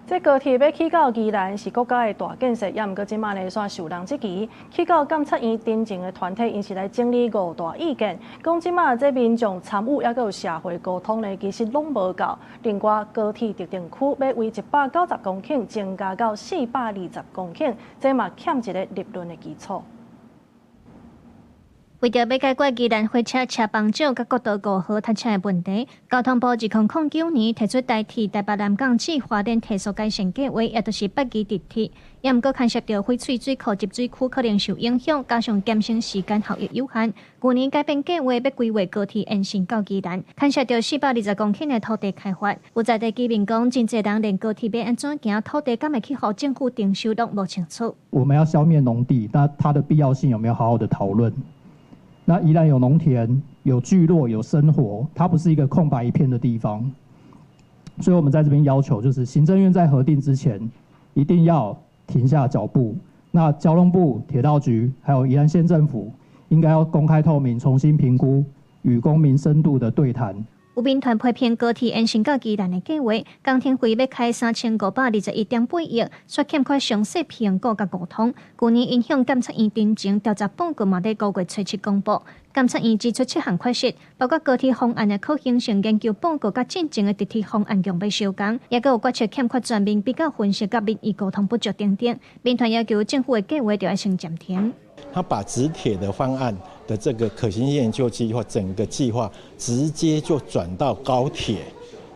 這高鐵要起到宜蘭是國家的大建設，也毋過即馬呢煞受人質疑。起到監察院頂前的團體，因是來整理5大意見，講即馬這民眾參與也有社會溝通呢，其實攏無夠。另外，高鐵特定區要為190公頃增加到420公頃，這嘛欠一個立論的基礎。為着要解決宜蘭火車車幫少甲國道5號塞車的問題，交通部2009年提出代替台北南港至花蓮提速改善計劃，也就是北宜直鐵。也毋過牽涉到翡翠水庫集水區可能受影響，加上減省時間效益有限。去年改變計劃，要規劃高鐵延伸到宜蘭，牽涉到420公頃的土地開發。有在地居民講，真濟人連高鐵要安怎行，土地敢會去互政府定收都無清楚。我們要消滅農地，那它的必要性有沒有好好的討論？那宜蘭有農田、有聚落、有生活，它不是一個空白一片的地方。所以我們在這邊要求，就是行政院在核定之前，一定要停下腳步。那交通部、鐵道局還有宜蘭縣政府，應該要公開透明，重新評估，與公民深度的對談。有民團批評高鐵延伸到宜蘭的計劃，工程費要開3521.8億，卻欠缺詳細評估甲溝通。去年影響監察院頂前調查報告嘛，在5月初7公布。監察院指出7項缺失，包括高鐵方案的可行性研究報告甲進前的直鐵方案強要收工，也閣有決策欠缺全面比較分析甲民意溝通不足等等。民團要求政府的計劃就要先暫停。他把直鐵的方案的這個可行性研究計劃，整個計劃直接就轉到高鐵，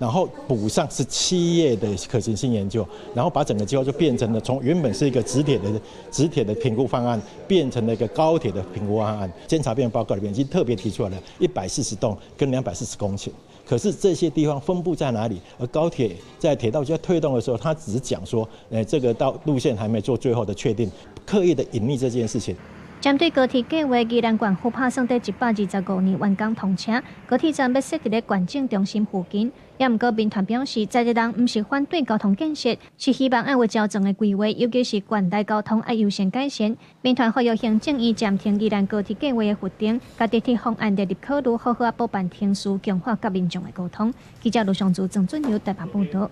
然後補上17頁的可行性研究，然後把整個計劃就變成了從原本是一個直鐵的評估方案，變成了一個高鐵的評估方案。監察院報告裡面已經特別提出來了140棟跟240公頃，可是這些地方分布在哪裡？而高鐵在鐵道局在推動的時候，他只是講說，這個到路線還沒做最後的確定，刻意的隱匿這件事情。針對高鐵計劃，宜蘭縣副拍算在125年完工通車，高鐵站要設置在縣政中心附近。也毋過，民團表示，在地人毋是反對交通建設，是希望愛有較總的規劃，尤其是縣內交通愛優先改善。民團呼籲行政院暫停宜蘭高鐵計劃的核定，甲直鐵方案列入考慮，好好補辦聽書，強化甲民眾的溝通。記者盧尚祖、鄭俊堯台北報道。